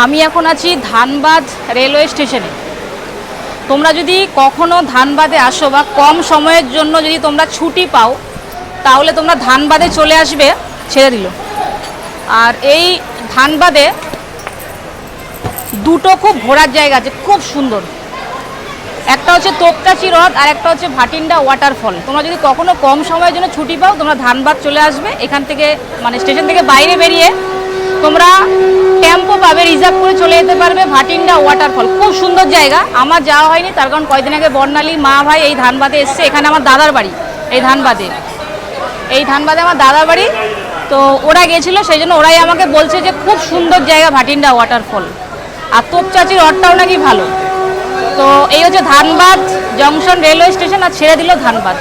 আমি এখন আছি ধানবাদ রেলওয়ে স্টেশনে। তোমরা যদি কখনো ধানবাদে আসো বা কম সময়ের জন্য যদি তোমরা ছুটি পাও তাহলে তোমরা ধানবাদে চলে আসবে। ছেড়ে দিল। আর এই ধানবাদে দুটো খুব ঘোরার জায়গা আছে, খুব সুন্দর। একটা হচ্ছে তোপকাচি হ্রদ আর একটা হচ্ছে ভাটিন্ডা ওয়াটারফল। তোমরা যদি কখনো কম সময়ের জন্য ছুটি পাও তোমরা ধানবাদ চলে আসবে। এখান থেকে মানে স্টেশন থেকে বাইরে বেরিয়ে তোমরা টেম্পো পাবে, রিজার্ভ করে চলে যেতে পারবে ভাটিন্ডা ওয়াটারফল। খুব সুন্দর জায়গা। আমার যাওয়া হয়নি, তার কারণ কয়েকদিন আগে বর্ণালী মা ভাই এই ধানবাদে এসছে। এখানে আমার দাদার বাড়ি, এই ধানবাদে আমার দাদার বাড়ি। তো ওরা গেছিল, সেই জন্য ওরাই আমাকে বলছে যে খুব সুন্দর জায়গা ভাটিন্ডা ওয়াটারফল, আর তোপচাচির হ্রদটাও নাকি ভালো। তো এই হচ্ছে ধানবাদ জংশন রেলওয়ে স্টেশন, আর ছেড়ে দিল ধানবাদ।